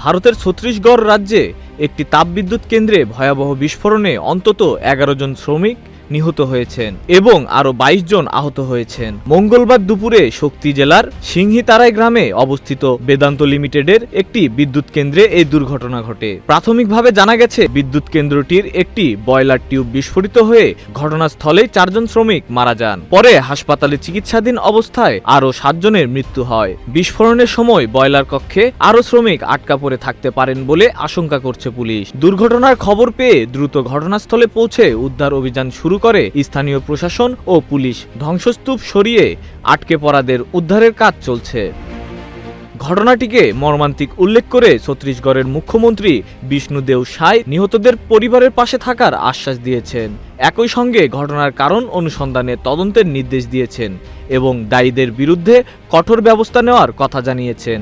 ভারতের ছত্তিশগড় রাজ্যে একটি তাপবিদ্যুৎ কেন্দ্রে ভয়াবহ বিস্ফোরণে অন্তত ১১ জন শ্রমিক নিহত হয়েছেন এবং আরও ২২ জন আহত হয়েছেন। মঙ্গলবার দুপুরে শক্তি জেলার সিংহিতারাই গ্রামে অবস্থিত বেদান্ত লিমিটেডের একটি বিদ্যুৎ কেন্দ্রে এই দুর্ঘটনা ঘটে। প্রাথমিকভাবে জানা গেছে, বিদ্যুৎ কেন্দ্রটির একটি বয়লার টিউব বিস্ফোরিত হয়ে ঘটনাস্থলেই ৪ জন শ্রমিক মারা যান। পরে হাসপাতালে চিকিৎসাধীন অবস্থায় আরও ৭ জনের মৃত্যু হয়। বিস্ফোরণের সময় বয়লার কক্ষে আরও শ্রমিক আটকা পড়ে থাকতে পারেন বলে আশঙ্কা করছে পুলিশ। দুর্ঘটনার খবর পেয়ে দ্রুত ঘটনাস্থলে পৌঁছে উদ্ধার অভিযান শুরু করে স্থানীয় প্রশাসন ও পুলিশ। ধ্বংসস্তূপ সরিয়ে আটকে পড়াদের উদ্ধারের কাজ চলছে। ঘটনাটিকে মর্মান্তিক উল্লেখ করে ছত্তিশগড়ের মুখ্যমন্ত্রী বিষ্ণুদেও সাই নিহতদের পরিবারের পাশে থাকার আশ্বাস দিয়েছেন। একই সঙ্গে ঘটনার কারণ অনুসন্ধানে তদন্তের নির্দেশ দিয়েছেন এবং দায়ীদের বিরুদ্ধে কঠোর ব্যবস্থা নেওয়ার কথা জানিয়েছেন।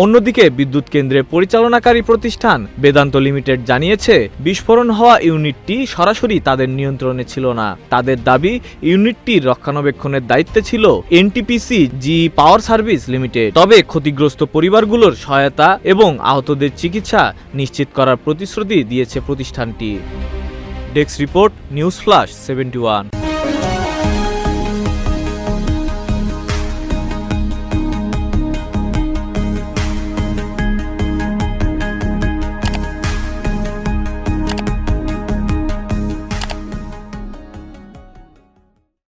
অন্যদিকে বিদ্যুৎ কেন্দ্রের পরিচালনাকারী প্রতিষ্ঠান বেদান্ত লিমিটেড জানিয়েছে, বিস্ফোরণ হওয়া ইউনিটটি সরাসরি তাদের নিয়ন্ত্রণে ছিল না। তাদের দাবি, ইউনিটটির রক্ষণাবেক্ষণের দায়িত্বে ছিল এনটিপিসি জি পাওয়ার সার্ভিস লিমিটেড। তবে ক্ষতিগ্রস্ত পরিবারগুলোর সহায়তা এবং আহতদের চিকিৎসা নিশ্চিত করার প্রতিশ্রুতি দিয়েছে প্রতিষ্ঠানটি। Desk report, news flash 71।